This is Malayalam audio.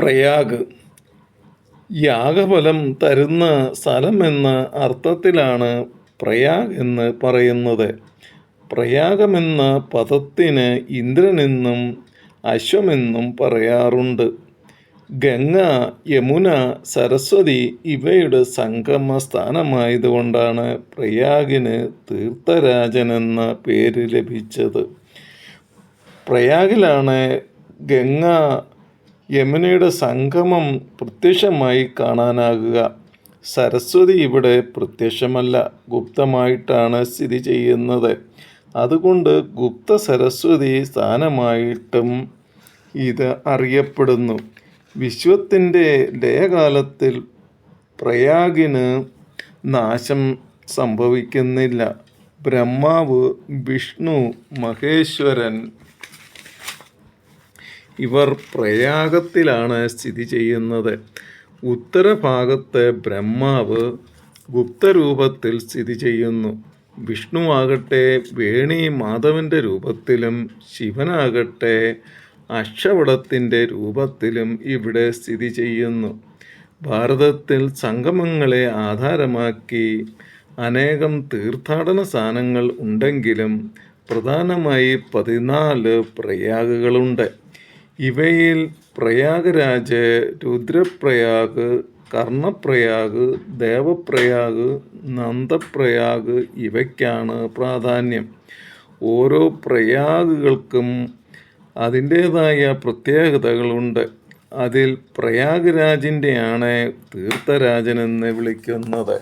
പ്രയാഗ് യാഗഫലം തരുന്ന സ്ഥലമെന്ന അർത്ഥത്തിലാണ് പ്രയാഗ് എന്ന് പറയുന്നത്. പ്രയാഗമെന്ന പദത്തിന് ഇന്ദ്രനെന്നും അശ്വമെന്നും പറയാറുണ്ട്. ഗംഗ, യമുന, സരസ്വതി ഇവയുടെ സംഗമ സ്ഥാനമായതുകൊണ്ടാണ് പ്രയാഗിന് തീർത്ഥരാജനെന്ന പേര് ലഭിച്ചത്. പ്രയാഗിലാണ് ഗംഗ യമുനയുടെ സംഗമം പ്രത്യക്ഷമായി കാണാനാകുക. സരസ്വതി ഇവിടെ പ്രത്യക്ഷമല്ല, ഗുപ്തമായിട്ടാണ് സ്ഥിതി ചെയ്യുന്നത്. അതുകൊണ്ട് ഗുപ്ത സരസ്വതി സ്ഥാനമായിട്ടും ഇത് അറിയപ്പെടുന്നു. വിശ്വത്തിൻ്റെ ലയകാലത്തിൽ പ്രയാഗിന് നാശം സംഭവിക്കുന്നില്ല. ബ്രഹ്മാവ്, വിഷ്ണു, മഹേശ്വരൻ ഇവർ പ്രയാഗത്തിലാണ് സ്ഥിതി ചെയ്യുന്നത്. ഉത്തരഭാഗത്ത് ബ്രഹ്മാവ് ഗുപ്തരൂപത്തിൽ സ്ഥിതി ചെയ്യുന്നു. വിഷ്ണുവാകട്ടെ വേണി മാധവൻ്റെ രൂപത്തിലും ശിവനാകട്ടെ അക്ഷവടത്തിൻ്റെ രൂപത്തിലും ഇവിടെ സ്ഥിതി ചെയ്യുന്നു. ഭാരതത്തിൽ സംഗമങ്ങളെ ആധാരമാക്കി അനേകം തീർത്ഥാടന സ്ഥാനങ്ങൾ ഉണ്ടെങ്കിലും പ്രധാനമായി 14 പ്രയാഗുകളുണ്ട്. ഇവയിൽ പ്രയാഗരാജ്, രുദ്രപ്രയാഗ്, കർണപ്രയാഗ്, ദേവപ്രയാഗ്, നന്ദപ്രയാഗ് ഇവയ്ക്കാണ് പ്രാധാന്യം. ഓരോ പ്രയാഗുകൾക്കും അതിൻ്റേതായ പ്രത്യേകതകളുണ്ട്. അതിൽ പ്രയാഗരാജിൻ്റെയാണ് തീർത്ഥരാജനെന്ന് വിളിക്കുന്നത്.